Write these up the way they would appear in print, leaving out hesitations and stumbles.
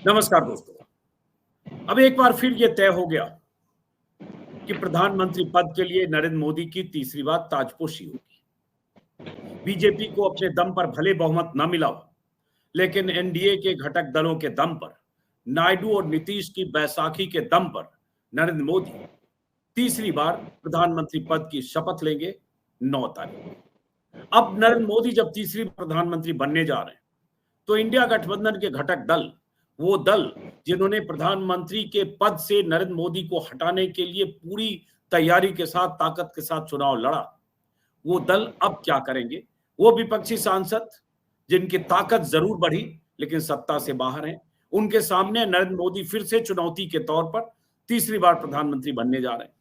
नमस्कार दोस्तों। अब एक बार फिर यह तय हो गया कि प्रधानमंत्री पद के लिए नरेंद्र मोदी की तीसरी बार ताजपोशी होगी। बीजेपी को अपने दम पर भले बहुमत न मिला हो, लेकिन एनडीए के घटक दलों के दम पर, नायडू और नीतीश की बैसाखी के दम पर नरेंद्र मोदी तीसरी बार प्रधानमंत्री पद की शपथ लेंगे 9 तारीख। अब नरेंद्र मोदी जब तीसरी प्रधानमंत्री बनने जा रहे हैं, तो इंडिया गठबंधन के घटक दल, वो दल जिन्होंने प्रधानमंत्री के पद से नरेंद्र मोदी को हटाने के लिए पूरी तैयारी के साथ, ताकत के साथ चुनाव लड़ा, वो दल अब क्या करेंगे? वो विपक्षी सांसद जिनकी ताकत जरूर बढ़ी लेकिन सत्ता से बाहर हैं, उनके सामने नरेंद्र मोदी फिर से चुनौती के तौर पर तीसरी बार प्रधानमंत्री बनने जा रहे हैं।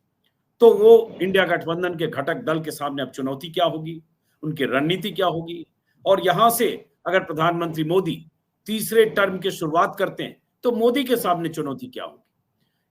तो वो इंडिया गठबंधन के घटक दल के सामने अब चुनौती क्या होगी, उनकी रणनीति क्या होगी, और यहां से अगर प्रधानमंत्री मोदी तीसरे टर्म की शुरुआत करते हैं तो मोदी के सामने चुनौती क्या होगी,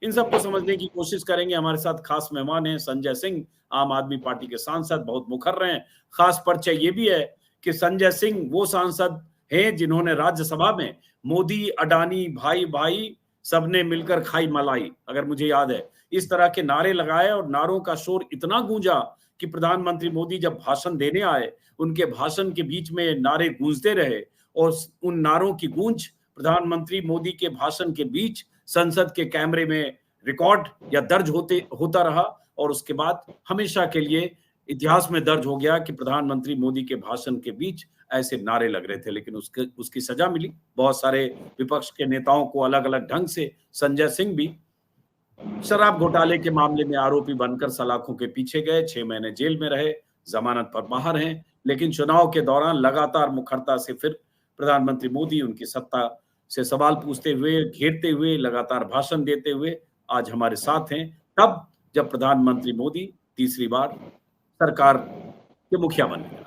इन सबको समझने की कोशिश करेंगे। हमारे साथ खास मेहमान हैं संजय सिंह, आम आदमी पार्टी के सांसद, बहुत मुखर रहे हैं। खास परिचय ये भी है कि संजय सिंह वो सांसद हैं जिन्होंने राज्यसभा में मोदी अडानी भाई भाई सबने मिलकर खाई मलाई, अगर मुझे याद है, इस तरह के नारे लगाए और नारों का शोर इतना गूंजा कि प्रधानमंत्री मोदी जब भाषण देने आए, उनके भाषण के बीच में नारे गूंजते रहे और उन नारों की गूंज प्रधानमंत्री मोदी के भाषण के बीच संसद के कैमरे में रिकॉर्ड या दर्ज होता रहा, और उसके बाद हमेशा के लिए इतिहास में दर्ज हो गया कि प्रधानमंत्री मोदी के भाषण के बीच ऐसे नारे लग रहे थे। लेकिन उसकी सजा मिली। बहुत सारे विपक्ष के नेताओं को अलग अलग ढंग से, संजय सिंह भी शराब घोटाले के मामले में आरोपी बनकर सलाखों के पीछे गए, 6 महीने जेल में रहे, जमानत पर बाहर हैं, लेकिन चुनाव के दौरान लगातार मुखरता से फिर प्रधानमंत्री मोदी उनकी सत्ता से सवाल पूछते हुए, घेरते हुए, लगातार भाषण देते हुए आज हमारे साथ हैं, तब जब प्रधानमंत्री मोदी तीसरी बार सरकार के मुखिया बने।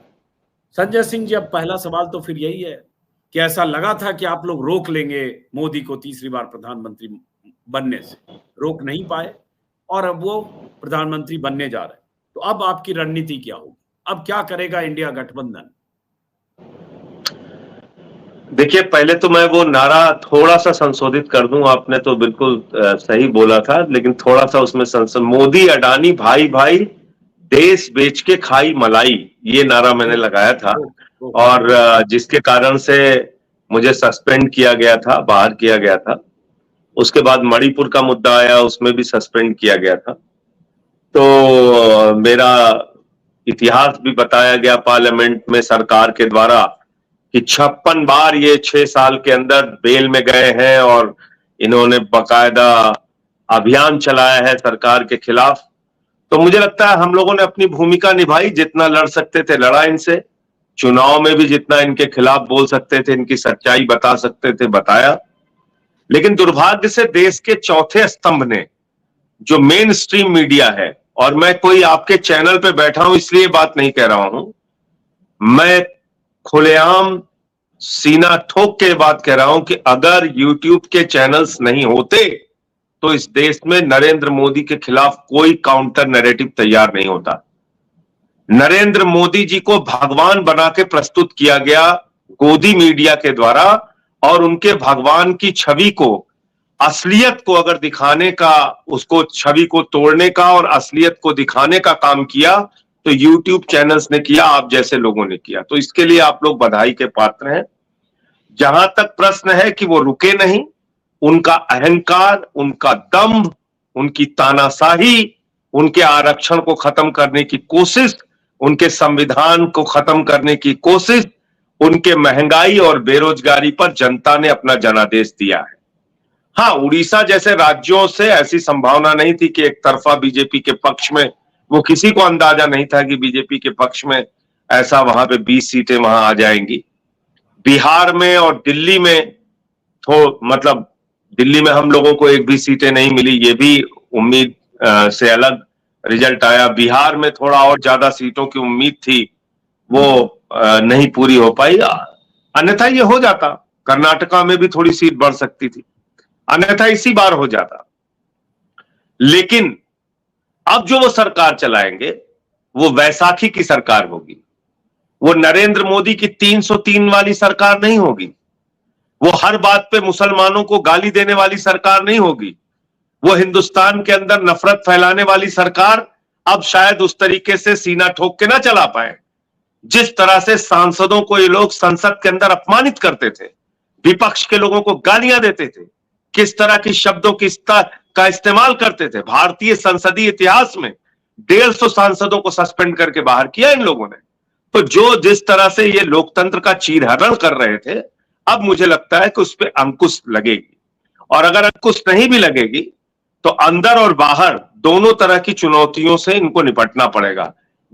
संजय सिंह जी, अब पहला सवाल तो फिर यही है कि ऐसा लगा था कि आप लोग रोक लेंगे मोदी को तीसरी बार प्रधानमंत्री बनने से, रोक नहीं पाए और अब वो प्रधानमंत्री बनने जा रहे हैं। तो अब आपकी रणनीति क्या होगी? अब क्या करेगा इंडिया गठबंधन? देखिए, पहले तो मैं वो नारा थोड़ा सा संशोधित कर दूं। आपने तो बिल्कुल सही बोला था, लेकिन थोड़ा सा उसमें मोदी अडानी भाई भाई देश बेच के खाई मलाई, ये नारा मैंने लगाया था, और जिसके कारण से मुझे सस्पेंड किया गया था, बाहर किया गया था। उसके बाद मणिपुर का मुद्दा आया, उसमें भी सस्पेंड किया गया था। तो मेरा इतिहास भी बताया गया पार्लियामेंट में सरकार के द्वारा कि 56 बार ये 6 साल के अंदर बेल में गए हैं और इन्होंने बकायदा अभियान चलाया है सरकार के खिलाफ। तो मुझे लगता है हम लोगों ने अपनी भूमिका निभाई, जितना लड़ सकते थे लड़ा इनसे, चुनाव में भी जितना इनके खिलाफ बोल सकते थे, इनकी सच्चाई बता सकते थे, बताया। लेकिन दुर्भाग्य से देश के चौथे स्तंभ ने, जो मेन स्ट्रीम मीडिया है, और मैं कोई आपके चैनल पे बैठा हूं इसलिए बात नहीं कह रहा हूं, मैं खुलेआम सीना ठोक के बात कह रहा हूं कि अगर यूट्यूब के चैनल्स नहीं होते तो इस देश में नरेंद्र मोदी के खिलाफ कोई काउंटर नैरेटिव तैयार नहीं होता। नरेंद्र मोदी जी को भगवान बना के प्रस्तुत किया गया गोदी मीडिया के द्वारा, और उनके भगवान की छवि को, असलियत को अगर दिखाने का, उसको छवि को तोड़ने का और असलियत को दिखाने का काम किया तो यूट्यूब चैनल्स ने किया, आप जैसे लोगों ने किया। तो इसके लिए आप लोग बधाई के पात्र हैं। जहां तक प्रश्न है कि वो रुके नहीं, उनका अहंकार, उनका दंभ, उनकी तानाशाही, उनके आरक्षण को खत्म करने की कोशिश, उनके संविधान को खत्म करने की कोशिश, उनके महंगाई और बेरोजगारी पर जनता ने अपना जनादेश दिया है। हाँ, उड़ीसा जैसे राज्यों से ऐसी संभावना नहीं थी कि एक तरफा बीजेपी के पक्ष में, वो किसी को अंदाजा नहीं था कि बीजेपी के पक्ष में ऐसा वहां पे 20 सीटें वहां आ जाएंगी। बिहार में और दिल्ली में मतलब दिल्ली में हम लोगों को एक भी सीटें नहीं मिली, ये भी उम्मीद से अलग रिजल्ट आया। बिहार में थोड़ा और ज्यादा सीटों की उम्मीद थी, वो नहीं पूरी हो पाई, अन्यथा ये हो जाता। कर्नाटका में भी थोड़ी सीट बढ़ सकती थी, अन्यथा इसी बार हो जाता। लेकिन अब जो वो सरकार चलाएंगे वो वैसाखी की सरकार होगी, वो नरेंद्र मोदी की 303 वाली सरकार नहीं होगी। वो हर बात पे मुसलमानों को गाली देने वाली सरकार नहीं होगी। वो हिंदुस्तान के अंदर नफरत फैलाने वाली सरकार अब शायद उस तरीके से सीना ठोक के ना चला पाए। जिस तरह से सांसदों को ये लोग संसद के अंदर अपमानित करते थे, विपक्ष के लोगों को गालियां देते थे, किस तरह की शब्दों का इस्तेमाल करते थे। भारतीय संसदीय इतिहास में 150 सांसदों को सस्पेंड करके बाहर किया इन लोगों ने। तो जो जिस तरह से ये लोकतंत्र का चीरहरण कर रहे थे, अब मुझे लगता है कि उस पर अंकुश लगेगी। और अगर अंकुश नहीं भी लगेगी तो अंदर और बाहर दोनों तरह की चुनौतियों से इनको निपटना पड़ेगा।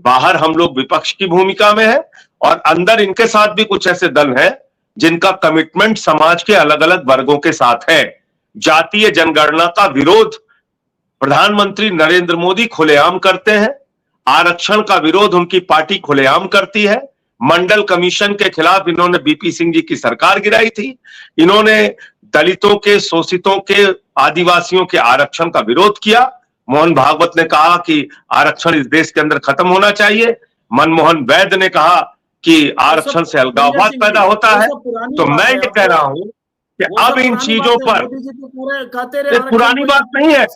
बाहर हम लोग विपक्ष की भूमिका में है और अंदर इनके साथ भी कुछ ऐसे दल हैं जिनका कमिटमेंट समाज के अलग अलग वर्गों के साथ है। जातीय जनगणना का विरोध प्रधानमंत्री नरेंद्र मोदी खुलेआम करते हैं, आरक्षण का विरोध उनकी पार्टी खुलेआम करती है। मंडल कमीशन के खिलाफ इन्होंने बीपी सिंह जी की सरकार गिराई थी। इन्होंने दलितों के, शोषितों के, आदिवासियों के आरक्षण का विरोध किया। मोहन भागवत ने कहा कि आरक्षण इस देश के अंदर खत्म होना चाहिए। मनमोहन वैद ने कहा कि आरक्षण से अलगाववाद पैदा होता है। तो मैं ये कह रहा हूं कि अब इन चीजों पर पुरानी बात नहीं है,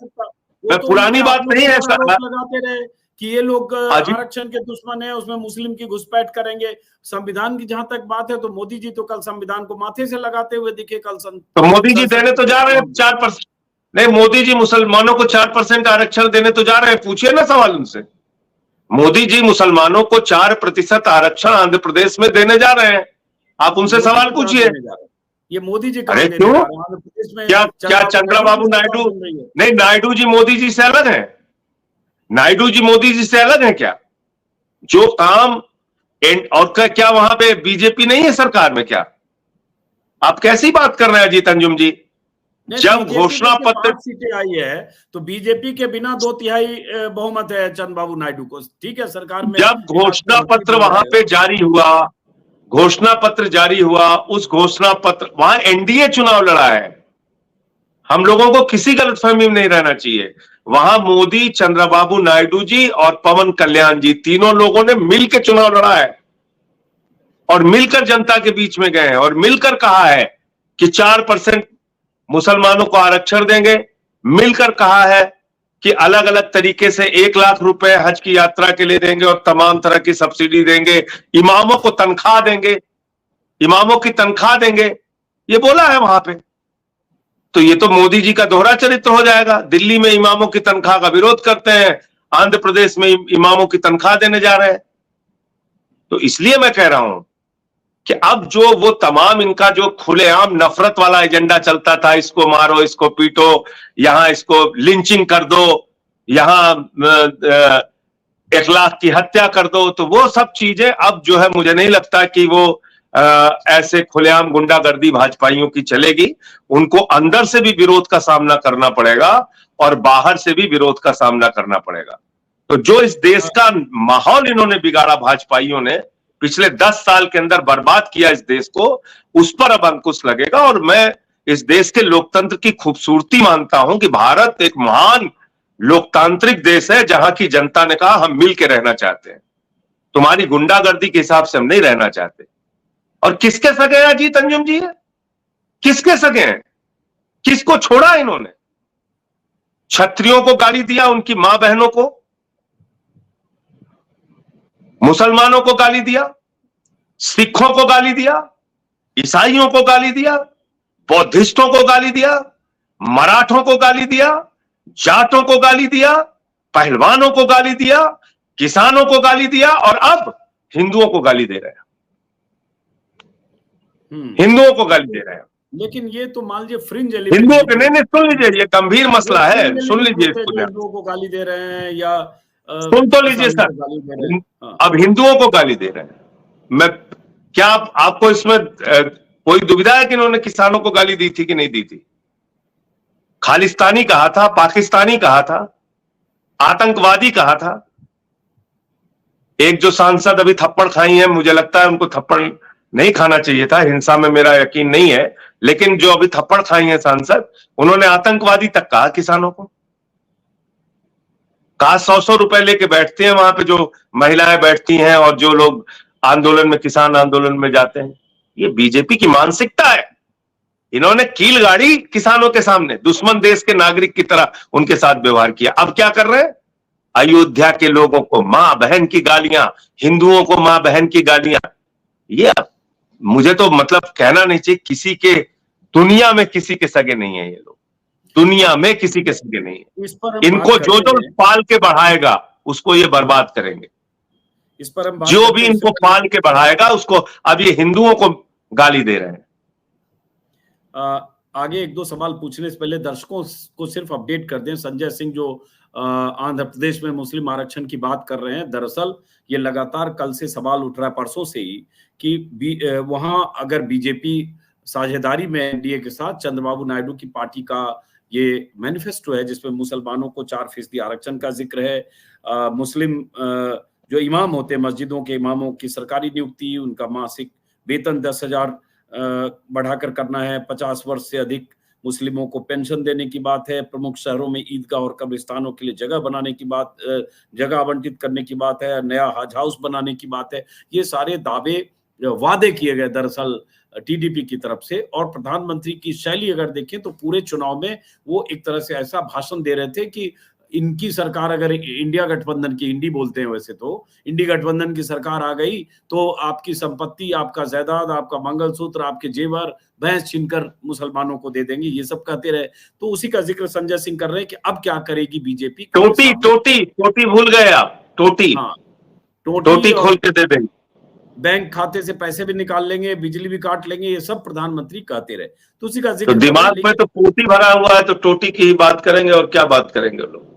पुरानी बात नहीं है सर, लगाते रहे कि ये लोग आरक्षण के दुश्मन है, उसमें मुस्लिम की घुसपैठ करेंगे। संविधान की जहां तक बात है तो मोदी जी तो कल संविधान को माथे से लगाते हुए दिखे कल। तो मोदी जी देने तो जा रहे हैं 4%। नहीं, मोदी जी मुसलमानों को 4% आरक्षण देने तो जा रहे हैं। पूछिए ना सवाल उनसे। मोदी जी मुसलमानों को 4% आरक्षण आंध्र प्रदेश में देने जा रहे हैं। आप उनसे सवाल पूछिए। ये मोदी जी अरे क्यों? क्या चंद्रबाबू नायडू नहीं, नायडू जी मोदी जी से अलग है? नायडू जी मोदी जी से अलग है क्या? जो काम और क्या वहां पे बीजेपी नहीं है सरकार में क्या? आप कैसी बात कर रहे हैं अजीत अंजुम जी? जब घोषणा पत्र सीटें आई है तो बीजेपी के बिना 2/3 बहुमत है चंद्रबाबू नायडू को, ठीक है, सरकार में। जब घोषणा पत्र वहां पे जारी हुआ, घोषणा पत्र जारी हुआ, उस घोषणा पत्र वहां एनडीए चुनाव लड़ा है। हम लोगों को किसी गलतफहमी में नहीं रहना चाहिए। वहां मोदी, चंद्रबाबू नायडू जी और पवन कल्याण जी, तीनों लोगों ने मिलकर चुनाव लड़ा है और मिलकर जनता के बीच में गए हैं और मिलकर कहा है कि 4% मुसलमानों को आरक्षण देंगे। मिलकर कहा है कि अलग अलग तरीके से 1 लाख रुपए हज की यात्रा के लिए देंगे और तमाम तरह की सब्सिडी देंगे। इमामों को तनख्वाह देंगे, इमामों की तनख्वाह देंगे, ये बोला है वहां पे। तो ये तो मोदी जी का दोहरा चरित्र हो जाएगा। दिल्ली में इमामों की तनख्वाह का विरोध करते हैं, आंध्र प्रदेश में इमामों की तनख्वाह देने जा रहे हैं। तो इसलिए मैं कह रहा हूं कि अब जो वो तमाम इनका जो खुलेआम नफरत वाला एजेंडा चलता था, इसको मारो, इसको पीटो, यहां इसको लिंचिंग कर दो, यहां 1 लाख की हत्या कर दो, तो वो सब चीजें अब जो है मुझे नहीं लगता कि वो ऐसे खुलेआम गुंडागर्दी भाजपाइयों की चलेगी। उनको अंदर से भी विरोध का सामना करना पड़ेगा और बाहर से भी विरोध का सामना करना पड़ेगा। तो जो इस देश का माहौल इन्होंने बिगाड़ा, भाजपाइयों ने पिछले 10 साल के अंदर बर्बाद किया इस देश को, उस पर अब अंकुश लगेगा। और मैं इस देश के लोकतंत्र की खूबसूरती मानता हूं कि भारत एक महान लोकतांत्रिक देश है जहां की जनता ने कहा हम मिल के रहना चाहते हैं, तुम्हारी गुंडागर्दी के हिसाब से हम नहीं रहना चाहते। और किसके सगे हैं अजीत अंजुम जी? किसके सगे हैं? किसको छोड़ा इन्होंने? क्षत्रियों को गाली दिया, उनकी मां बहनों को, मुसलमानों को गाली दिया, सिखों को गाली दिया, ईसाइयों को गाली दिया, बौद्धिस्टों को गाली दिया, मराठों को गाली दिया, जाटों को गाली दिया, पहलवानों को गाली दिया, किसानों को गाली दिया और अब हिंदुओं को गाली दे रहे हैं। हिंदुओं को गाली दे रहे हैं। लेकिन ये तो मान लीजिए फ्रिंज हिंदुओं के नहीं, सुन लीजिए, ये गंभीर मसला है, सुन लीजिए इसको। हिंदुओं को गाली दे रहे हैं या सुन तो लीजिए सर, अब हिंदुओं को गाली दे रहे हैं। मैं क्या आपको इसमें कोई दुविधा है कि इन्होंने किसानों को गाली दी थी कि नहीं दी थी? खालिस्तानी कहा था, पाकिस्तानी कहा था, आतंकवादी कहा था। एक जो सांसद अभी थप्पड़ खाई है, मुझे लगता है उनको थप्पड़ नहीं खाना चाहिए था, हिंसा में मेरा यकीन नहीं है, लेकिन जो अभी थप्पड़ खाई है सांसद, उन्होंने आतंकवादी तक कहा किसानों को। कहा 100-100 रुपए लेके बैठते हैं वहां पे जो महिलाएं बैठती हैं और जो लोग आंदोलन में, किसान आंदोलन में जाते हैं। ये बीजेपी की मानसिकता है। इन्होंने कील गाड़ी किसानों के सामने, दुश्मन देश के नागरिक की तरह उनके साथ व्यवहार किया। अब क्या कर रहे हैं? अयोध्या के लोगों को मां बहन की गालियां, हिंदुओं को मां बहन की गालियां। ये मुझे तो मतलब कहना नहीं चाहिए, किसी के दुनिया में किसी के सगे नहीं है ये लोग, दुनिया में किसी के सगे नहीं है। इस पर हम इनको बात जो करते जो हैं। पाल के बढ़ाएगा उसको ये बर्बाद करेंगे। इस पर हम बात जो करते भी हैं, इनको पाल के बढ़ाएगा उसको, अब ये हिंदुओं को गाली दे रहे हैं। आगे एक दो सवाल पूछने से पहले दर्शकों को सिर्फ अपडेट कर दें। संजय सिंह जो आंध्र प्रदेश में मुस्लिम आरक्षण की बात कर रहे हैं, दरअसल ये लगातार कल से सवाल उठ रहा है, परसों से ही, कि वहां अगर बीजेपी साझेदारी में एनडीए के साथ चंद्रबाबू नायडू की पार्टी का ये मैनिफेस्टो है जिसमें मुसलमानों को 4% आरक्षण का जिक्र है, मुस्लिम जो इमाम होते हैं मस्जिदों के इमामों की सरकारी नियुक्ति, उनका मासिक वेतन 10,000 बढ़ाकर करना है, 50 वर्ष से अधिक मुस्लिमों को पेंशन देने की बात है, प्रमुख शहरों में ईदगाह और कब्रिस्तानों के लिए जगह बनाने की बात, जगह आवंटित करने की बात है, नया हज हाउस बनाने की बात है। ये सारे दावे वादे किए गए दरअसल टीडीपी की तरफ से। और प्रधानमंत्री की शैली अगर देखें तो पूरे चुनाव में वो एक तरह से ऐसा भाषण दे रहे थे कि इनकी सरकार, अगर इंडिया गठबंधन की, इंडी बोलते हैं वैसे तो, इंडी गठबंधन की सरकार आ गई तो आपकी संपत्ति, आपका जायदाद, आपका मंगलसूत्र, आपके जेवर भैंस छीनकर मुसलमानों को दे देंगे, ये सब कहते रहे। तो उसी का जिक्र संजय सिंह कर रहे हैं कि अब क्या करेगी बीजेपी। टोटी टोटी टोटी भूल गए आप, टोटी। हाँ, टोटी खोल के दे देंगे, बैंक खाते से पैसे भी निकाल लेंगे, बिजली भी काट लेंगे, ये सब प्रधानमंत्री कहते रहे। तो उसी का तो जिक्र दिमाग में तो पोटी भरा हुआ है, तो टोटी की ही बात करेंगे और क्या बात करेंगे लोग।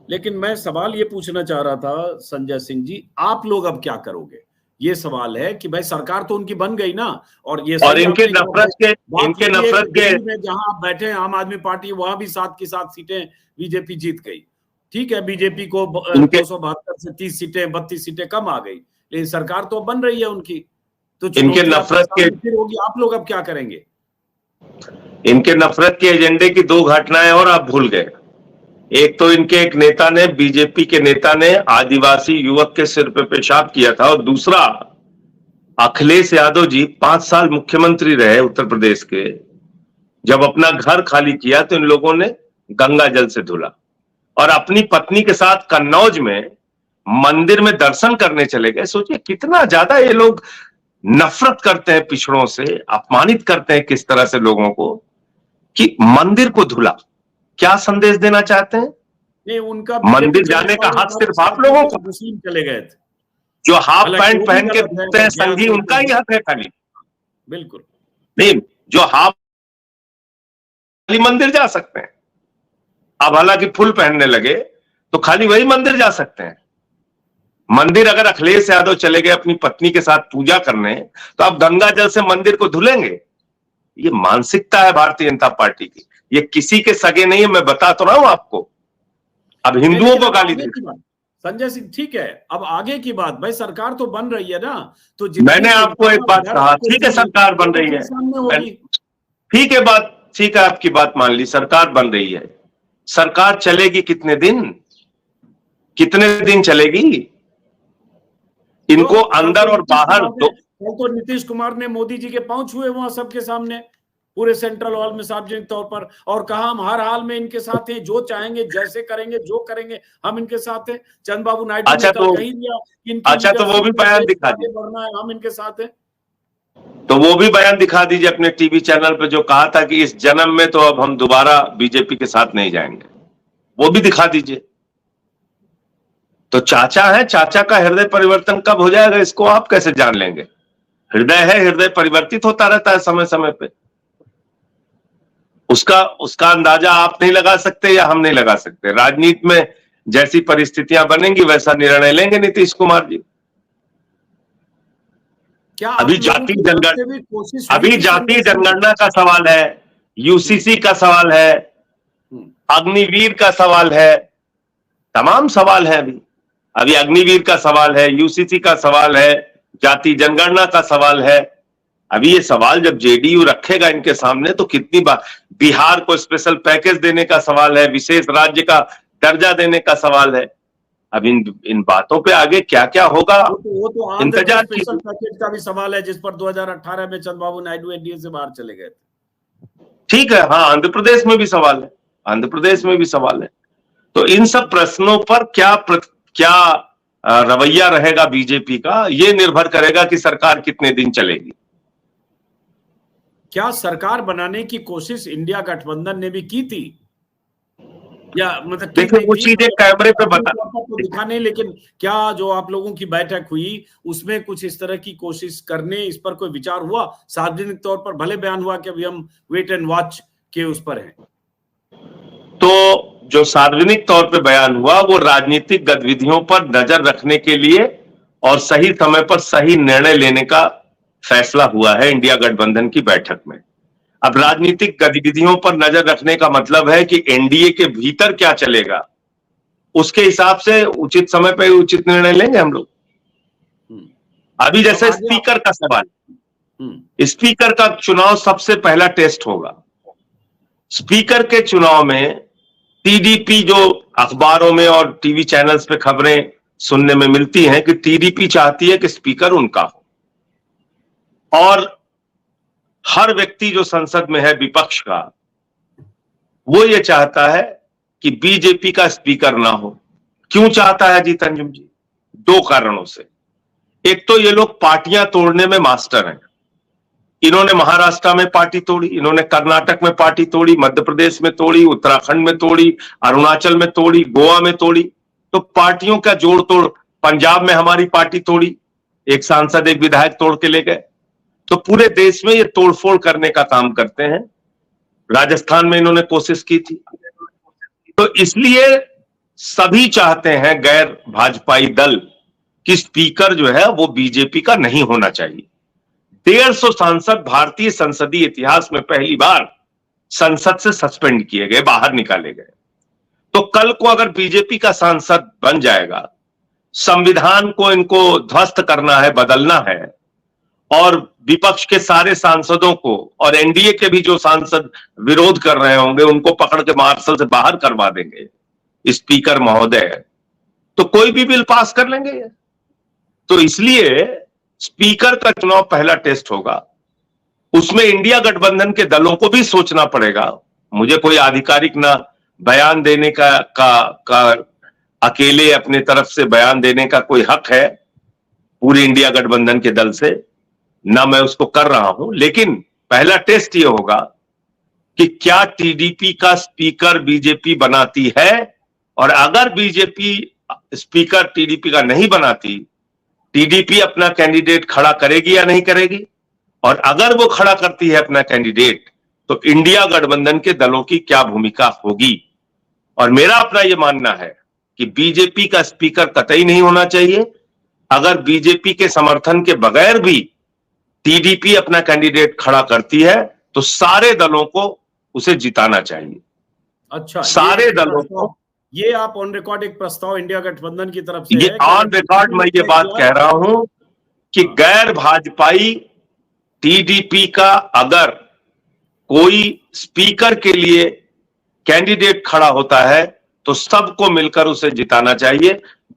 लेकिन मैं सवाल ये पूछना चाह रहा था संजय सिंह जी, आप लोग अब क्या करोगे? ये सवाल है कि भाई सरकार तो उनकी बन गई ना, और ये और इनके नफरत के जहां आप बैठे हैं आम आदमी पार्टी, वहां भी 7 की 7 सीटें बीजेपी जीत गई। ठीक है, बीजेपी को 272 से 30 सीटें, 32 सीटें कम आ गई, लेकिन सरकार तो बन रही है उनकी। तो इनके नफरत के फिर होगी, आप लोग अब क्या करेंगे? इनके नफरत के एजेंडे की 2 घटनाएं और आप भूल गए। एक तो इनके एक नेता ने, बीजेपी के नेता ने आदिवासी युवक के सिर पे पेशाब किया था, और दूसरा अखिलेश यादव जी 5 साल मुख्यमंत्री रहे उत्तर प्रदेश के, जब अपना घर खाली किया तो इन लोगों ने गंगा जल से धुला, और अपनी पत्नी के साथ कन्नौज में मंदिर में दर्शन करने चले गए। सोचिए कितना ज्यादा ये लोग नफरत करते हैं पिछड़ों से, अपमानित करते हैं किस तरह से लोगों को, कि मंदिर को धुला। क्या संदेश देना चाहते हैं? नहीं, उनका मंदिर जाने का हक सिर्फ आप लोगों को, मुस्लिम चले गए थे, जो हाफ पैंट पहन के घूमते हैं संगी, उनका ही हक है खाली। बिल्कुल नहीं, जो हाफ मंदिर जा सकते हैं। अब हालांकि फुल पहनने लगे तो खाली वही मंदिर जा सकते हैं। मंदिर अगर अखिलेश यादव चले गए अपनी पत्नी के साथ पूजा करने, तो आप गंगा जल से मंदिर को धुलेंगे? ये मानसिकता है भारतीय जनता पार्टी की, ये किसी के सगे नहीं है, मैं बता तो रहा हूं आपको। अब हिंदुओं को गाली दी संजय सिंह, ठीक है, अब आगे की बात, भाई सरकार तो बन रही है ना, तो मैंने आपको एक बात कहा, ठीक है सरकार बन रही है, ठीक है बात, ठीक है आपकी बात मान ली, सरकार बन रही है, सरकार चलेगी कितने दिन, कितने दिन चलेगी? इनको अंदर और बाहर तो नीतीश कुमार ने मोदी जी के पांव छुए वहां सबके सामने, पूरे सेंट्रल हॉल में सार्वजनिक तौर पर, और कहा हम हर हाल में इनके साथ हैं, जो चाहेंगे, जैसे करेंगे, जो करेंगे हम इनके साथ हैं। चंद्रबाबू नायडू ने कल कही दिया, अच्छा तो वो भी बयान दिखा दीजिए, बढ़ना है, हम इनके साथ हैं। तो वो भी बयान दिखा दीजिए अपने टीवी चैनल पे, जो कहा था कि इस जन्म में तो अब हम दोबारा बीजेपी के साथ नहीं जाएंगे, वो भी दिखा दीजिए। तो चाचा है, चाचा का हृदय परिवर्तन कब हो जाएगा इसको आप कैसे जान लेंगे? हृदय है, हृदय परिवर्तित होता रहता है समय समय पे, उसका अंदाजा आप नहीं लगा सकते या हम नहीं लगा सकते। राजनीति में जैसी परिस्थितियां बनेंगी वैसा निर्णय लेंगे नीतीश कुमार जी। क्या अभी जाति जनगणना का सवाल है, यूसीसी का सवाल है, अग्निवीर का सवाल है, तमाम सवाल है। अभी अग्निवीर का सवाल है, यूसीसी का सवाल है, जाति जनगणना का सवाल है। अभी ये सवाल जब जेडीयू रखेगा इनके सामने तो कितनी बार, बिहार को स्पेशल पैकेज देने का सवाल है, विशेष राज्य का दर्जा देने का सवाल है। अब इन बातों पे आगे क्या क्या होगा वो तो इंतजार। स्पेशल पैकेज का भी सवाल है जिस पर 2018 में चंद्रबाबू नायडू एनडीए से बाहर चले गए थे, ठीक है, हाँ, आंध्र प्रदेश में भी सवाल है, आंध्र प्रदेश में भी सवाल है। तो इन सब प्रश्नों पर क्या रवैया रहेगा बीजेपी का, ये निर्भर करेगा कि सरकार कितने दिन चलेगी। क्या सरकार बनाने की कोशिश इंडिया गठबंधन ने भी की थी, या मतलब देखिए वो चीजें कैमरे पे बता तो दिखा नहीं, लेकिन क्या जो आप लोगों की बैठक हुई उसमें कुछ इस तरह की कोशिश करने, इस पर कोई विचार हुआ? सार्वजनिक तौर पर भले बयान हुआ कि अभी हम वेट एंड वॉच के उस पर हैं। तो जो सार्वजनिक तौर पे बयान हुआ वो राजनीतिक गतिविधियों पर नजर रखने के लिए और सही समय पर सही निर्णय लेने का फैसला हुआ है इंडिया गठबंधन की बैठक में। अब राजनीतिक गतिविधियों पर नजर रखने का मतलब है कि एनडीए के भीतर क्या चलेगा, उसके हिसाब से उचित समय पर उचित निर्णय लेंगे हम लोग। अभी जैसे स्पीकर का सवाल, स्पीकर का चुनाव सबसे पहला टेस्ट होगा। स्पीकर के चुनाव में टीडीपी, जो अखबारों में और टीवी चैनल्स पे खबरें सुनने में मिलती हैं कि टीडीपी चाहती है कि स्पीकर उनका हो, और हर व्यक्ति जो संसद में है विपक्ष का, वो ये चाहता है कि बीजेपी का स्पीकर ना हो। क्यों चाहता है जी तंजुम जी? दो कारणों से। एक तो ये लोग पार्टियां तोड़ने में मास्टर हैं। इन्होंने महाराष्ट्र में पार्टी तोड़ी, इन्होंने कर्नाटक में पार्टी तोड़ी, मध्य प्रदेश में तोड़ी, उत्तराखंड में तोड़ी, अरुणाचल में तोड़ी, गोवा में तोड़ी। तो पार्टियों का जोड़ तोड़। पंजाब में हमारी पार्टी तोड़ी, एक सांसद एक विधायक तोड़ के ले गए। तो पूरे देश में ये तोड़फोड़ करने का काम करते हैं। राजस्थान में इन्होंने कोशिश की थी। तो इसलिए सभी चाहते हैं, गैर भाजपाई दल, कि स्पीकर जो है वो बीजेपी का नहीं होना चाहिए। 150 सांसद भारतीय संसदीय इतिहास में पहली बार संसद से सस्पेंड किए गए, बाहर निकाले गए। तो कल को अगर बीजेपी का सांसद बन जाएगा, संविधान को इनको ध्वस्त करना है, बदलना है, और विपक्ष के सारे सांसदों को और एनडीए के भी जो सांसद विरोध कर रहे होंगे उनको पकड़ के मार्शल से बाहर करवा देंगे स्पीकर महोदय, तो कोई भी बिल पास कर लेंगे। तो इसलिए स्पीकर का चुनाव पहला टेस्ट होगा। उसमें इंडिया गठबंधन के दलों को भी सोचना पड़ेगा। मुझे कोई आधिकारिक ना बयान देने का अकेले अपने तरफ से बयान देने का कोई हक है पूरे इंडिया गठबंधन के दल से, ना मैं उसको कर रहा हूं। लेकिन पहला टेस्ट ये होगा कि क्या टीडीपी का स्पीकर बीजेपी बनाती है, और अगर बीजेपी स्पीकर टीडीपी का नहीं बनाती, टीडीपी अपना कैंडिडेट खड़ा करेगी या नहीं करेगी, और अगर वो खड़ा करती है अपना कैंडिडेट, तो इंडिया गठबंधन के दलों की क्या भूमिका होगी। और मेरा अपना ये मानना है कि बीजेपी का स्पीकर कतई नहीं होना चाहिए। अगर बीजेपी के समर्थन के बगैर भी टीडीपी अपना कैंडिडेट खड़ा करती है तो सारे दलों को उसे जिताना चाहिए। अच्छा, सारे दलों को। ये आप ऑन रिकॉर्ड एक प्रस्ताव इंडिया गठबंधन की तरफ से, ये ऑन रिकॉर्ड मैं ये बात कह रहा हूं कि गैर भाजपाई टीडीपी का अगर कोई स्पीकर के लिए कैंडिडेट खड़ा होता है तो सबको मिलकर उसे जिताना चाहिए।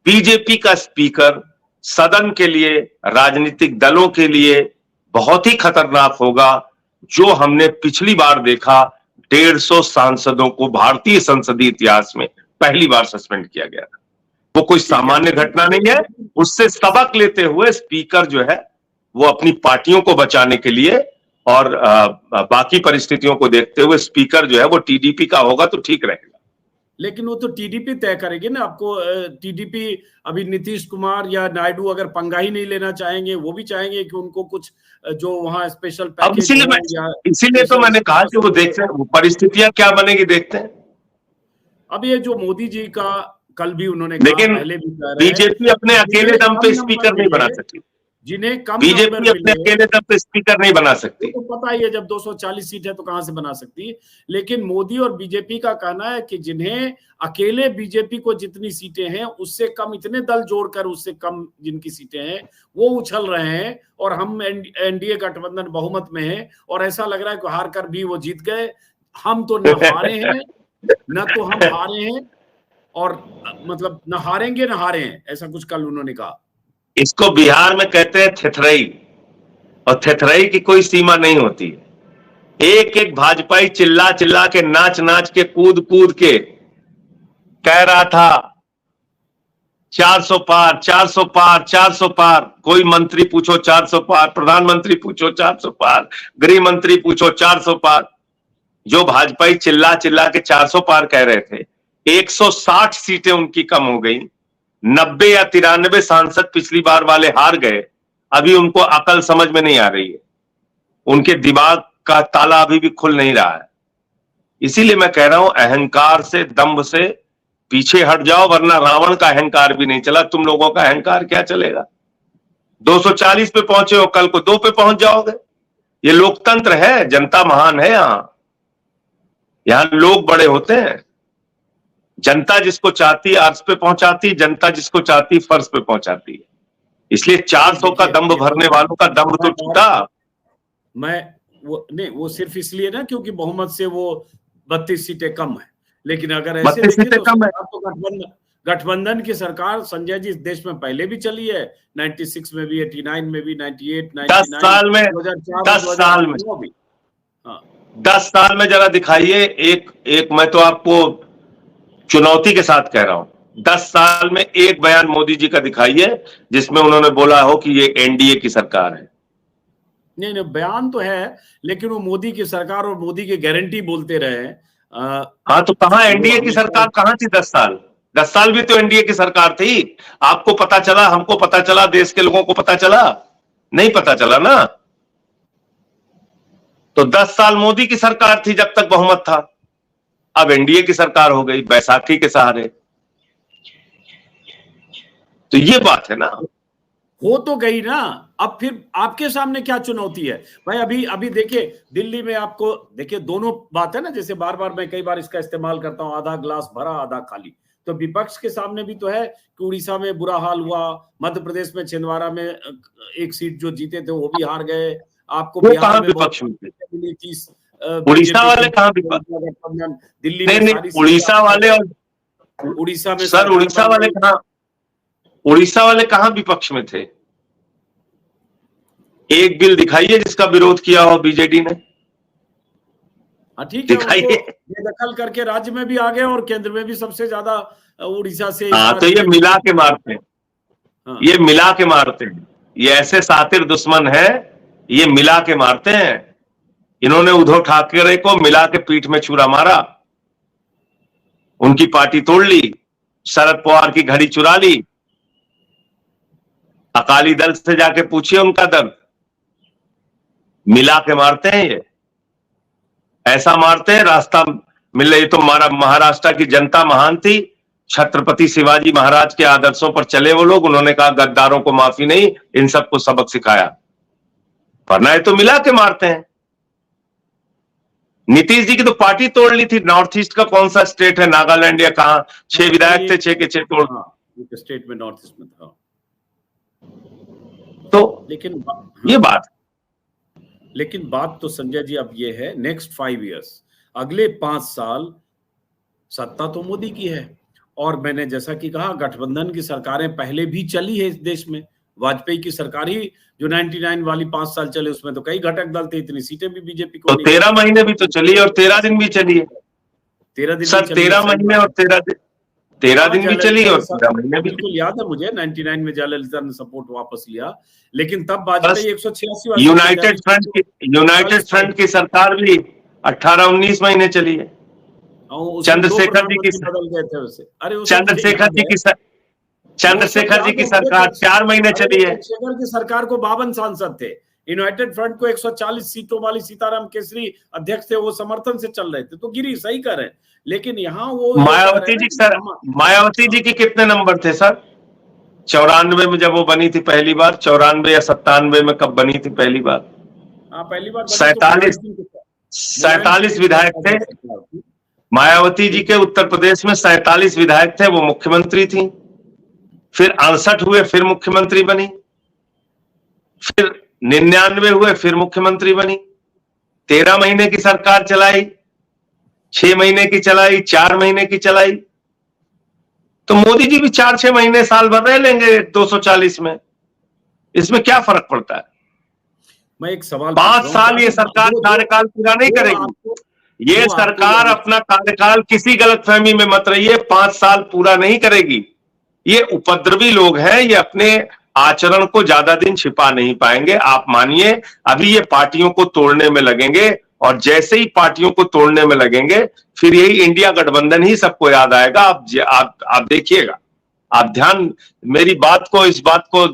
बीजेपी का स्पीकर सदन के लिए, राजनीतिक दलों के लिए बहुत ही खतरनाक होगा। जो हमने पिछली बार देखा, 150 सांसदों को भारतीय संसदीय इतिहास में पहली बार सस्पेंड किया गया था। वो कोई सामान्य घटना नहीं है। उससे सबक लेते हुए स्पीकर जो है वो अपनी पार्टियों को बचाने के लिए और बाकी परिस्थितियों को देखते हुए स्पीकर जो है वो टीडीपी का होगा तो ठीक रहेगा। लेकिन वो तो टीडीपी तय करेगी ना। आपको टीडीपी अभी नीतीश कुमार या नायडू अगर पंगा ही नहीं लेना चाहेंगे, वो भी चाहेंगे कि उनको कुछ जो वहां स्पेशल पैकेज, इसीलिए तो मैंने कहा कि वो देखते हैं परिस्थितियां क्या बनेगी, देखते हैं। अब ये जो मोदी जी का कल भी उन्होंने लेकिन बीजेपी अपने अकेले दम पे स्पीकर नहीं बना सकती। जिन्हें कम बीजेपी अपने अकेले दम पे स्पीकर नहीं बना सकती। तो पता ही है, जब 240 सीट है तो कहां से बना सकती। लेकिन मोदी और बीजेपी का कहना है कि जिन्हें अकेले बीजेपी को जितनी सीटें हैं उससे कम, इतने दल जोड़कर उससे कम जिनकी सीटें हैं वो उछल रहे हैं, और हम एनडीए गठबंधन बहुमत में है और ऐसा लग रहा है कि हार कर भी वो जीत गए। हम तो न हारे हैं न तो हम हारे हैं, और मतलब न हारेंगे न हारे हैं, ऐसा कुछ कल उन्होंने कहा। इसको बिहार में कहते हैं थेथरई, और थेथरई की कोई सीमा नहीं होती है। एक एक भाजपाई चिल्ला चिल्ला के, नाच नाच के, कूद कूद के कह रहा था 400 पार, 400 पार, 400 पार। कोई मंत्री पूछो 400 पार, प्रधानमंत्री पूछो 400 पार, गृह मंत्री पूछो 400 पार। जो भाजपाई चिल्ला चिल्ला के 400 पार कह रहे थे, 160 सीटें उनकी कम हो गई। 90 या 93 सांसद पिछली बार वाले हार गए। अभी उनको अकल समझ में नहीं आ रही है, उनके दिमाग का ताला अभी भी खुल नहीं रहा है। इसीलिए मैं कह रहा हूं, अहंकार से, दंभ से पीछे हट जाओ, वरना रावण का अहंकार भी नहीं चला, तुम लोगों का अहंकार क्या चलेगा। 240 पे पहुंचे हो, कल को 2 पे पहुंच जाओगे। ये लोकतंत्र है, जनता महान है। यहां लोग बड़े होते हैं। जनता जिसको चाहती अर्श पे पहुंचाती, जनता जिसको चाहती फर्श पे पहुंचाती है। इसलिए 400 का दंभ भरने वालों का दंभ तो टूटा। वो सिर्फ इसलिए ना क्योंकि बहुमत से वो 32 सीटें कम है। लेकिन अगर ऐसे 32 सीटें कम है तो गठबंधन की सरकार संजय जी इस देश में पहले भी चली है, 96 में भी, 89 में भी, 98, 99, 10 साल में 10 साल में जरा दिखाइए एक मैं तो आपको चुनौती के साथ कह रहा हूं, 10 साल में एक बयान मोदी जी का दिखाइए जिसमें उन्होंने बोला हो कि ये एनडीए की सरकार है। नहीं, बयान तो है, लेकिन वो मोदी की सरकार और मोदी की गारंटी बोलते रहे। हाँ, तो कहां एनडीए की सरकार कहां थी 10 साल? 10 साल भी तो एनडीए की सरकार थी। आपको पता चला, हमको पता चला, देश के लोगों को पता चला? नहीं पता चला ना। तो 10 साल मोदी की सरकार थी जब तक बहुमत था। अब एनडीए की सरकार हो गई बैसाखी के सहारे। तो ये बात है ना, हो तो गई ना। अब फिर आपके सामने क्या चुनौती है भाई? अभी देखिए दिल्ली में आपको देखिए दोनों बात है ना, जैसे बार बार मैं कई बार इसका इस्तेमाल करता हूं, आधा ग्लास भरा आधा खाली। तो विपक्ष के सामने भी तो है कि उड़ीसा में बुरा हाल हुआ, मध्य प्रदेश में छिंदवाड़ा में एक सीट जो जीते थे वो भी हार गए। आपको बिहार में विपक्ष मिली 30। उड़ीसा वाले कहां विपक्ष? दिल्ली में उड़ीसा वाले और उड़ीसा में सर उड़ीसा वाले कहां विपक्ष में थे? एक बिल दिखाइए जिसका विरोध किया हो बीजेडी ने। ठीक है, दिखाइए। ये दखल करके राज्य में भी आ गए और केंद्र में भी सबसे ज्यादा उड़ीसा से। तो ये मिला के मारते हैं, ये मिला के मारते हैं। ये ऐसे सातिर दुश्मन है, ये मिला के मारते हैं। इन्होंने उद्धव ठाकरे को मिला के पीठ में छुरा मारा, उनकी पार्टी तोड़ ली, शरद पवार की घड़ी चुरा ली। अकाली दल से जाके पूछिए उनका दर्द। मिला के मारते हैं, ये ऐसा मारते हैं रास्ता मिल रही। तो महाराष्ट्र की जनता महान थी, छत्रपति शिवाजी महाराज के आदर्शों पर चले वो लोग। उन्होंने कहा गद्दारों को माफी नहीं, इन सबको सबक सिखाया। वरना ये तो मिला के मारते हैं। नीतीश जी की तो पार्टी तोड़ ली थी। नॉर्थ ईस्ट का कौन सा स्टेट है, नागालैंड या कहां, 6 विधायक थे, 6 के 6 तोड़। स्टेट में, नॉर्थ ईस्ट में था। तो लेकिन ये बात तो संजय जी अब ये है, नेक्स्ट 5 इयर्स, अगले 5 साल सत्ता तो मोदी की है। और मैंने जैसा कि कहा, गठबंधन की सरकारें पहले भी चली है इस देश में। वाजपेयी की सरकार ही जो 99 वाली 5 साल चले, उसमें तो कई घटक दल थे, इतनी सीटें भी बीजेपी को। तो 13 महीने भी तो चली और 13 दिन भी चली है। 13 दिन सर, 13 महीने और 13 दिन भी चली और 13 महीने भी। बिल्कुल याद है मुझे, 99 में जयललिता ने सपोर्ट वापस लिया, लेकिन तब वाजपेयी 186 यूनाइटेड फ्रंट की सरकार भी 18-19 महीने चली है। चंद्रशेखर जी की सरकार 4 महीने चली है। चंद्रशेखर की सरकार को 52 सांसद थे। यूनाइटेड फ्रंट को 140 सीटों वाली सीताराम केसरी अध्यक्ष थे, वो समर्थन से चल रहे थे, तो गिरी, सही कर रहे हैं। लेकिन यहाँ वो मायावती जी के कितने नंबर थे सर? 94 में जब वो बनी थी पहली बार, 94 या 97 में कब बनी थी पहली बार? पहली बार 47 विधायक थे मायावती जी के। उत्तर प्रदेश में 47 विधायक थे, वो मुख्यमंत्री थी। फिर 68 हुए, फिर मुख्यमंत्री बनी। फिर 99 हुए, फिर मुख्यमंत्री बनी। 13 महीने की सरकार चलाई, 6 महीने की चलाई, 4 महीने की चलाई। तो मोदी जी भी 4-6 महीने, साल भर रह लेंगे 240 में। इसमें क्या फर्क पड़ता है? मैं एक सवाल 5 साल ये सरकार कार्यकाल पूरा नहीं करेगी। ये सरकार अपना कार्यकाल किसी गलतफहमी में मत रहिए, 5 साल पूरा नहीं करेगी। ये उपद्रवी लोग हैं, ये अपने आचरण को ज्यादा दिन छिपा नहीं पाएंगे। आप मानिए, अभी ये पार्टियों को तोड़ने में लगेंगे, और जैसे ही पार्टियों को तोड़ने में लगेंगे, फिर यही इंडिया गठबंधन ही सबको याद आएगा। आप देखिएगा, आप मेरी बात को, इस बात को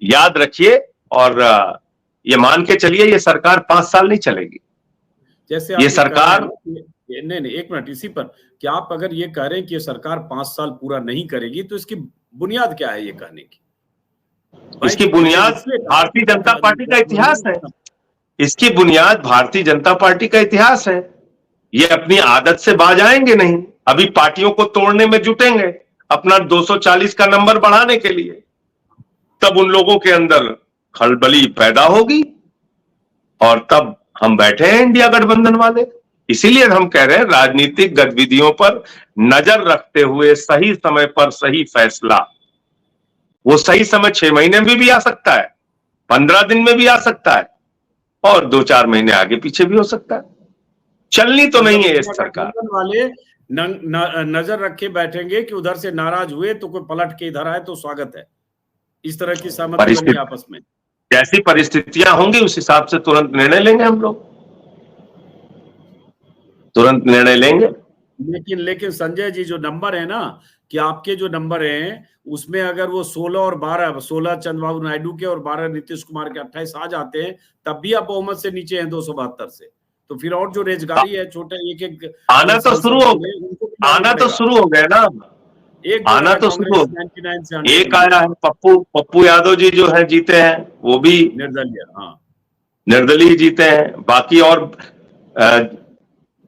याद रखिए, और ये मान के चलिए, ये सरकार 5 साल नहीं चलेगी। जैसे ये सरकार नहीं, एक मिनट इसी पर, कि आप अगर ये कह रहे हैं कि ये सरकार 5 साल पूरा नहीं करेगी, तो इसकी बुनियाद क्या है ये कहने की? इसकी बुनियाद भारतीय जनता पार्टी का इतिहास है। इसकी बुनियाद भारतीय जनता पार्टी का इतिहास है। ये अपनी आदत से बाज आएंगे नहीं, अभी पार्टियों को तोड़ने में जुटेंगे अपना 240 का नंबर बढ़ाने के लिए। तब उन लोगों के अंदर खलबली पैदा होगी, और तब हम बैठे हैं इंडिया गठबंधन वाले। इसीलिए हम कह रहे हैं, राजनीतिक गतिविधियों पर नजर रखते हुए सही समय पर सही फैसला। वो सही समय 6 महीने में भी आ सकता है, 15 दिन में भी आ सकता है, और 2-4 महीने आगे पीछे भी हो सकता है। चलनी तो नहीं है इस सरकार वाले नजर रखे बैठेंगे कि उधर से नाराज हुए तो कोई पलट के इधर आए तो स्वागत है, इस तरह की सहमति बनी आपस में। जैसी परिस्थितियां होंगी उस हिसाब से तुरंत निर्णय लेंगे हम लोग, तुरंत निर्णय लेंगे। लेकिन संजय जी, जो नंबर है ना, कि आपके जो नंबर हैं उसमें अगर वो 16 और 12, 16 चंद्रबाबू नायडू के और 12 नीतीश कुमार के 28 आ जाते हैं, तब भी आप बहुमत से नीचे हैं 272 से। तो फिर और जो रेजगारी है, छोटे एक आना तो शुरू हो गया, आना तो शुरू हो गया ना, आना तो शुरू हो गया। एक आया है पप्पू यादव जी जो है जीते हैं, वो भी निर्दलीय, हाँ निर्दलीय जीते हैं। बाकी और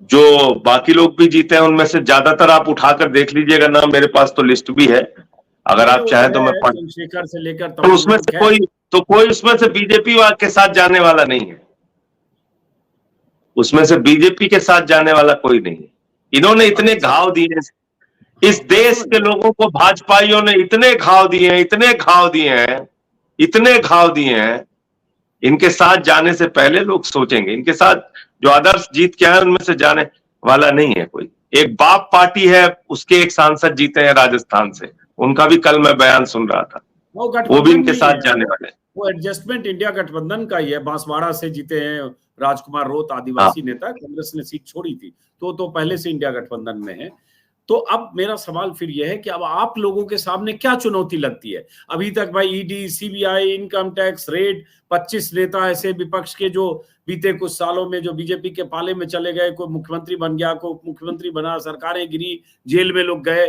जो बाकी लोग भी जीते हैं, उनमें से ज्यादातर आप उठाकर देख लीजिएगा नाम, मेरे पास तो लिस्ट भी है, अगर आप चाहें तो मैं चंद्रशेखर से लेकर तो उसमें से कोई उसमें से बीजेपी के साथ जाने वाला नहीं है, उसमें से बीजेपी के साथ जाने वाला कोई नहीं है। इन्होंने इतने घाव दिए इस देश के लोगों को, भाजपाइयों ने इतने घाव दिए हैं, इतने घाव दिए हैं, इतने घाव दिए हैं। इनके साथ जाने से पहले लोग सोचेंगे, इनके साथ जो आदर्श जीत के आए उनमें से जाने वाला नहीं है कोई। एक बाप पार्टी है, उसके एक सांसद जीते हैं राजस्थान से, उनका भी कल मैं बयान सुन रहा था, वो भी इनके साथ जाने वाले हैं। वो एडजस्टमेंट इंडिया गठबंधन का ही है। बांसवाड़ा से जीते हैं राजकुमार रोत, आदिवासी नेता, कांग्रेस ने सीट छोड़ी थी, तो पहले से इंडिया गठबंधन में है। तो अब मेरा सवाल फिर यह है कि अब आप लोगों के सामने क्या चुनौती लगती है? अभी तक भाई ED, CBI, income tax raid, 25 नेता ऐसे विपक्ष के जो बीते कुछ सालों में जो बीजेपी के पाले में चले गए, कोई मुख्यमंत्री बन गया, कोई मुख्यमंत्री बना, सरकारें गिरी, जेल में लोग गए।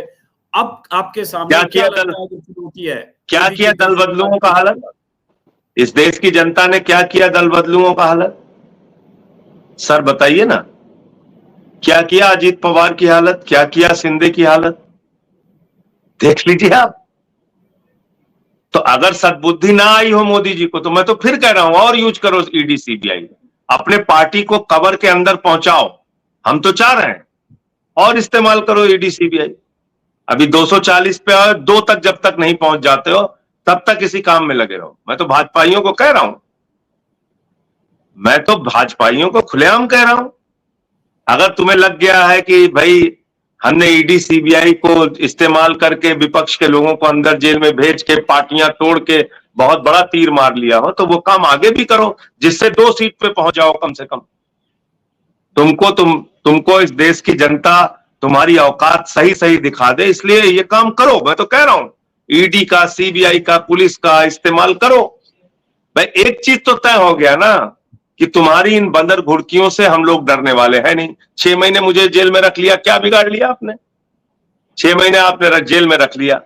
अब आपके सामने क्या चुनौती है? क्या किया दल बदलुओं का हालत? इस देश की जनता ने क्या किया दल बदलुओं का हालत? सर बताइए ना, क्या किया अजीत पवार की हालत, क्या किया शिंदे की हालत, देख लीजिए आप। तो अगर सद्बुद्धि ना आई हो मोदी जी को, तो मैं तो फिर कह रहा हूं, और यूज करो ईडी सीबीआई, अपने पार्टी को कवर के अंदर पहुंचाओ। हम तो चाह रहे हैं, और इस्तेमाल करो ईडी सीबीआई। अभी 240 पे 2 तक जब तक नहीं पहुंच जाते हो, तब तक इसी काम में लगे रहो। मैं तो भाजपाइयों को कह रहा हूं, मैं तो भाजपाइयों को खुलेआम कह रहा हूं, अगर तुम्हें लग गया है कि भाई हमने ईडी सीबीआई को इस्तेमाल करके विपक्ष के लोगों को अंदर जेल में भेज के, पार्टियां तोड़ के बहुत बड़ा तीर मार लिया हो, तो वो काम आगे भी करो, जिससे 2 सीट पे पहुंच जाओ कम से कम। तुमको इस देश की जनता तुम्हारी औकात सही सही दिखा दे, इसलिए ये काम करो। मैं तो कह रहा हूं, ईडी का, सीबीआई का, पुलिस का इस्तेमाल करो। भाई एक चीज तो तय हो गया ना, कि तुम्हारी इन बंदर घुड़कियों से हम लोग डरने वाले हैं नहीं। 6 महीने मुझे जेल में रख लिया, क्या बिगाड़ लिया आपने? 6 महीने आपने जेल में रख लिया,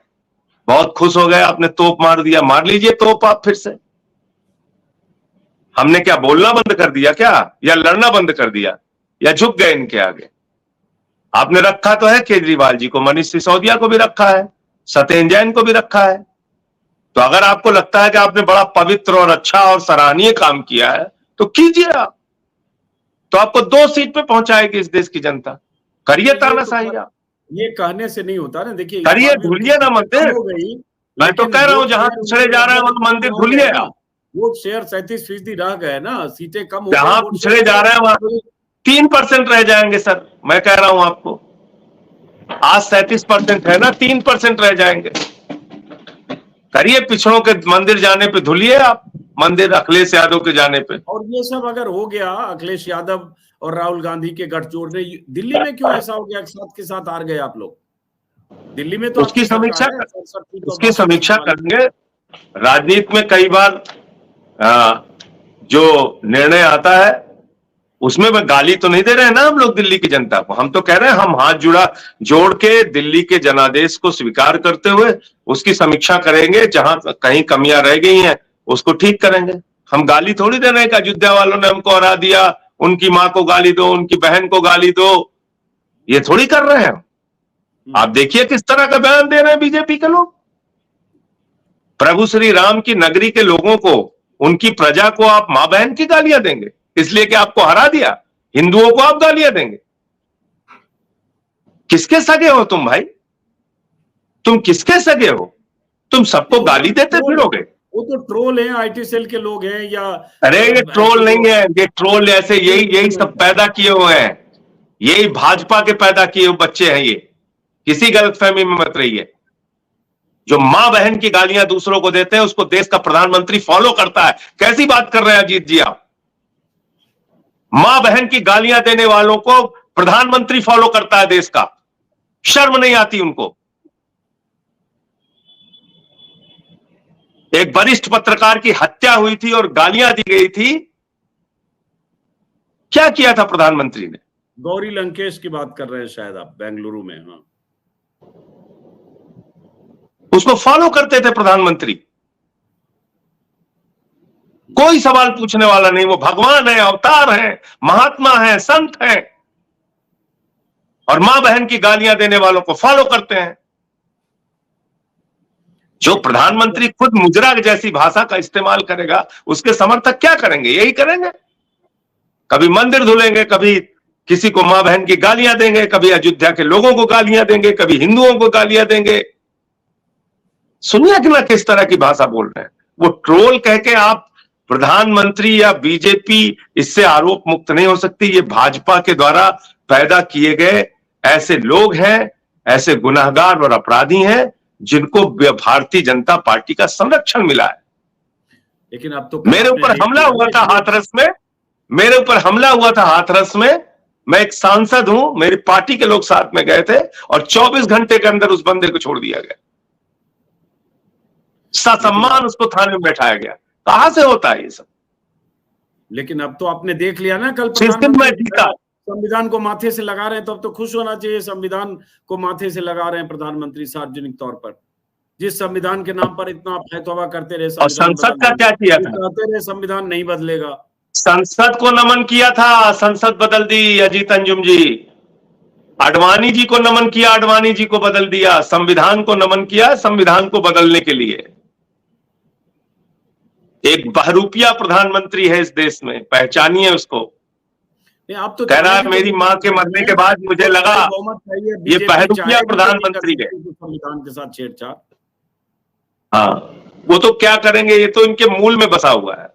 बहुत खुश हो गए, आपने तोप मार दिया, मार लीजिए तोप आप फिर से। हमने क्या बोलना बंद कर दिया क्या, या लड़ना बंद कर दिया, या झुक गए इनके आगे? आपने रखा तो है केजरीवाल जी को, मनीष सिसोदिया को भी रखा है, सत्येंद्र जैन को भी रखा है। तो अगर आपको लगता है कि आपने बड़ा पवित्र और अच्छा और सराहनीय काम किया है, तो कीजिए आप, तो आपको 2 सीट पे पहुंचाएगी इस देश की जनता। करिए तानाशाही आप। ये कहने से नहीं होता ना, देखिए करिए, भूलिए ना मंदिर। मैं तो कह रहा हूं, जहां पिछड़े जा रहे हैं वहां मंदिर भूलिए आप। वोट शेयर 37% रह गए ना, सीटें कम हो जहां गई, पिछड़े जा रहे हैं वहां 3% रह जाएंगे सर, मैं कह रहा हूं आपको। आज 37% है ना, 3% रह जाएंगे। करिए पिछड़ों के मंदिर जाने पे धुलिए आप, मंदिर अखिलेश यादव के जाने पे। और ये सब अगर हो गया, अखिलेश यादव और राहुल गांधी के गठजोड़ ने, दिल्ली में क्यों ऐसा हो गया कि साथ के साथ हार गए आप लोग? दिल्ली में तो उसकी आपकी समीक्षा सरकार है, 67 सीट और उसकी 62 समीक्षा सीट वाली। करेंगे। राजनीति में कई बार जो निर्णय आता है उसमें मैं गाली तो नहीं दे रहे हैं ना हम लोग दिल्ली की जनता को। हम तो कह रहे हैं हम हाथ जोड़ के दिल्ली के जनादेश को स्वीकार करते हुए उसकी समीक्षा करेंगे, जहां कहीं कमियां रह गई हैं उसको ठीक करेंगे। हम गाली थोड़ी दे रहे हैं कि अयोध्या वालों ने हमको हरा दिया, उनकी मां को गाली दो, उनकी बहन को गाली दो, ये थोड़ी कर रहे हैं। आप देखिए किस तरह का बयान दे रहे हैं बीजेपी के लोग। प्रभु श्री राम की नगरी के लोगों को, उनकी प्रजा को आप मां बहन की गालियां देंगे इसलिए कि आपको हरा दिया? हिंदुओं को आप गालियां देंगे? किसके सगे हो तुम भाई? तुम किसके सगे हो? तुम सबको गाली देते फिरोगे? वो तो ट्रोल है, आईटी सेल के लोग हैं या अरे ये ट्रोल नहीं है, ये ट्रोल ऐसे यही सब पैदा किए हुए हैं, यही भाजपा के पैदा किए हुए बच्चे हैं ये। किसी गलतफहमी में मत रहिए। जो मां बहन की गालियां दूसरों को देते हैं उसको देश का प्रधानमंत्री फॉलो करता है। कैसी बात कर रहे हैं अजीत जी आप? मां बहन की गालियां देने वालों को प्रधानमंत्री फॉलो करता है देश का। शर्म नहीं आती उनको? एक वरिष्ठ पत्रकार की हत्या हुई थी और गालियां दी गई थी, क्या किया था प्रधानमंत्री ने? गौरी लंकेश की बात कर रहे हैं शायद आप, बेंगलुरु में। हाँ, उसको फॉलो करते थे प्रधानमंत्री। कोई सवाल पूछने वाला नहीं। वो भगवान है, अवतार है, महात्मा है, संत है, और मां बहन की गालियां देने वालों को फॉलो करते हैं। जो प्रधानमंत्री खुद मुजरा जैसी भाषा का इस्तेमाल करेगा उसके समर्थक क्या करेंगे? यही करेंगे। कभी मंदिर धुलेंगे, कभी किसी को मां बहन की गालियां देंगे, कभी अयोध्या के लोगों को गालियां देंगे, कभी हिंदुओं को गालियां देंगे। सुनिए कि ना किस तरह की भाषा बोल रहे हैं वो। ट्रोल कह के आप प्रधानमंत्री या बीजेपी इससे आरोप मुक्त नहीं हो सकती। ये भाजपा के द्वारा पैदा किए गए ऐसे लोग हैं, ऐसे गुनाहगार और अपराधी हैं जिनको भारतीय जनता पार्टी का संरक्षण मिला है। लेकिन अब तो मेरे ऊपर हमला हुआ था हाथरस में, मेरे ऊपर हमला हुआ था हाथरस में। मैं एक सांसद हूं, मेरी पार्टी के लोग साथ में गए थे और 24 घंटे के अंदर उस बंदे को छोड़ दिया गया, ससम्मान उसको थाने में बैठाया गया। कहां से होता है ये सब? लेकिन अब तो आपने देख लिया ना, कल जीता। संविधान को माथे से लगा रहे हैं, तो अब तो खुश होना चाहिए। संविधान को माथे से लगा रहे हैं प्रधानमंत्री सार्वजनिक तौर पर। जिस संविधान के नाम पर इतना फैतवा करते रहे, और संसद का क्या किया था? कहते रहे संविधान नहीं बदलेगा। संसद को नमन किया था, संसद बदल दी अजीत अंजुम जी। आडवाणी जी को नमन किया, आडवाणी जी को बदल दिया। संविधान को नमन किया संविधान को बदलने के लिए। एक बहरूपिया प्रधानमंत्री है इस देश में, पहचानिए उसको। आप तो कह रहा है मेरी मां के मरने के बाद मुझे लगा ये बहरूपिया प्रधानमंत्री है। संविधान के साथ छेड़छाड़। हाँ, वो तो क्या करेंगे, ये तो इनके मूल में बसा हुआ है।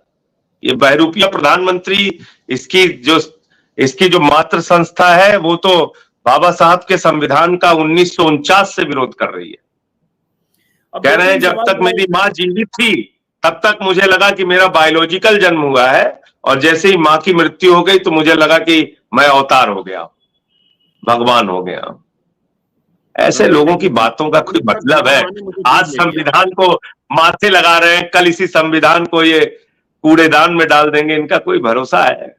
ये बहरूपिया प्रधानमंत्री, इसकी जो मातृ संस्था है वो तो बाबा साहब के संविधान का 1949 से विरोध कर रही है। कह रहे हैं जब तक मेरी मां जीवित थी तब तक मुझे लगा कि मेरा बायोलॉजिकल जन्म हुआ है, और जैसे ही मां की मृत्यु हो गई तो मुझे लगा कि मैं अवतार हो गया, भगवान हो गया। ऐसे लोगों की बातों का कोई मतलब है? आज संविधान को माथे लगा रहे हैं, कल इसी संविधान को ये कूड़ेदान में डाल देंगे, इनका कोई भरोसा है?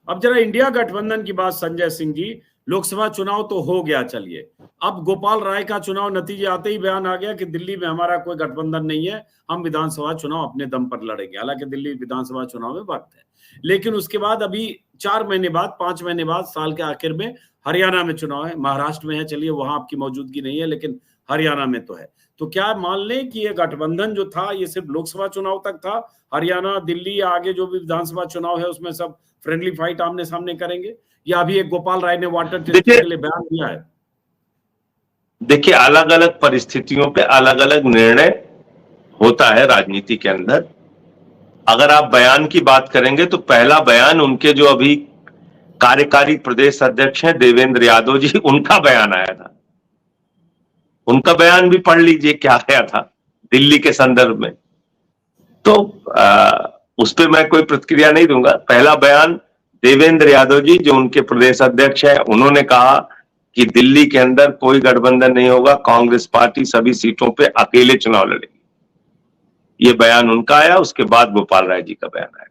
अब जरा इंडिया गठबंधन की बात संजय सिंह जी, लोकसभा चुनाव तो हो गया, चलिए अब गोपाल राय का चुनाव नतीजे आते ही बयान आ गया कि दिल्ली में हमारा कोई गठबंधन नहीं है, हम विधानसभा चुनाव अपने दम पर लड़ेंगे। हालांकि दिल्ली विधानसभा चुनाव में वक्त है, लेकिन उसके बाद अभी 4 महीने बाद, 5 महीने बाद, साल के आखिर में हरियाणा में चुनाव है, महाराष्ट्र में है, चलिए वहां आपकी मौजूदगी नहीं है, लेकिन हरियाणा में तो है। तो क्या मान लें कि ये गठबंधन जो था ये सिर्फ लोकसभा चुनाव तक था? हरियाणा, दिल्ली या आगे जो भी विधानसभा चुनाव है उसमें सब फ्रेंडली फाइट आमने सामने करेंगे, या अभी एक गोपाल राय ने वाटर टेस्टिंग के लिए बयान दिया है? देखिए, अलग अलग परिस्थितियों पे अलग अलग निर्णय होता है राजनीति के अंदर। अगर आप बयान की बात करेंगे तो पहला बयान उनके जो अभी कार्यकारी प्रदेश अध्यक्ष हैं देवेंद्र यादव जी, उनका बयान आया था। उनका बयान भी पढ़ लीजिए क्या आया था दिल्ली के संदर्भ में। तो उस पर मैं कोई प्रतिक्रिया नहीं दूंगा। पहला बयान देवेंद्र यादव जी जो उनके प्रदेश अध्यक्ष है, उन्होंने कहा कि दिल्ली के अंदर कोई गठबंधन नहीं होगा, कांग्रेस पार्टी सभी सीटों पे अकेले चुनाव लड़ेगी। ये बयान उनका आया, उसके बाद गोपाल राय जी का बयान आया।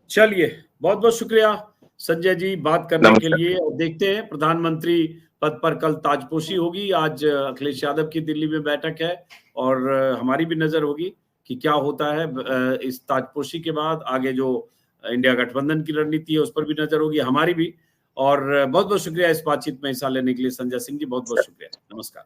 चलिए, बहुत बहुत शुक्रिया संजय जी बात करने के लिए। और देखते हैं प्रधानमंत्री पद पर कल ताजपोशी होगी। आज अखिलेश यादव की दिल्ली में बैठक है और हमारी भी नजर होगी कि क्या होता है इस ताजपोशी के बाद। आगे जो इंडिया गठबंधन की रणनीति है उस पर भी नजर होगी, हमारी भी। और बहुत बहुत शुक्रिया इस बातचीत में हिस्सा लेने के लिए संजय सिंह जी, बहुत बहुत शुक्रिया। नमस्कार।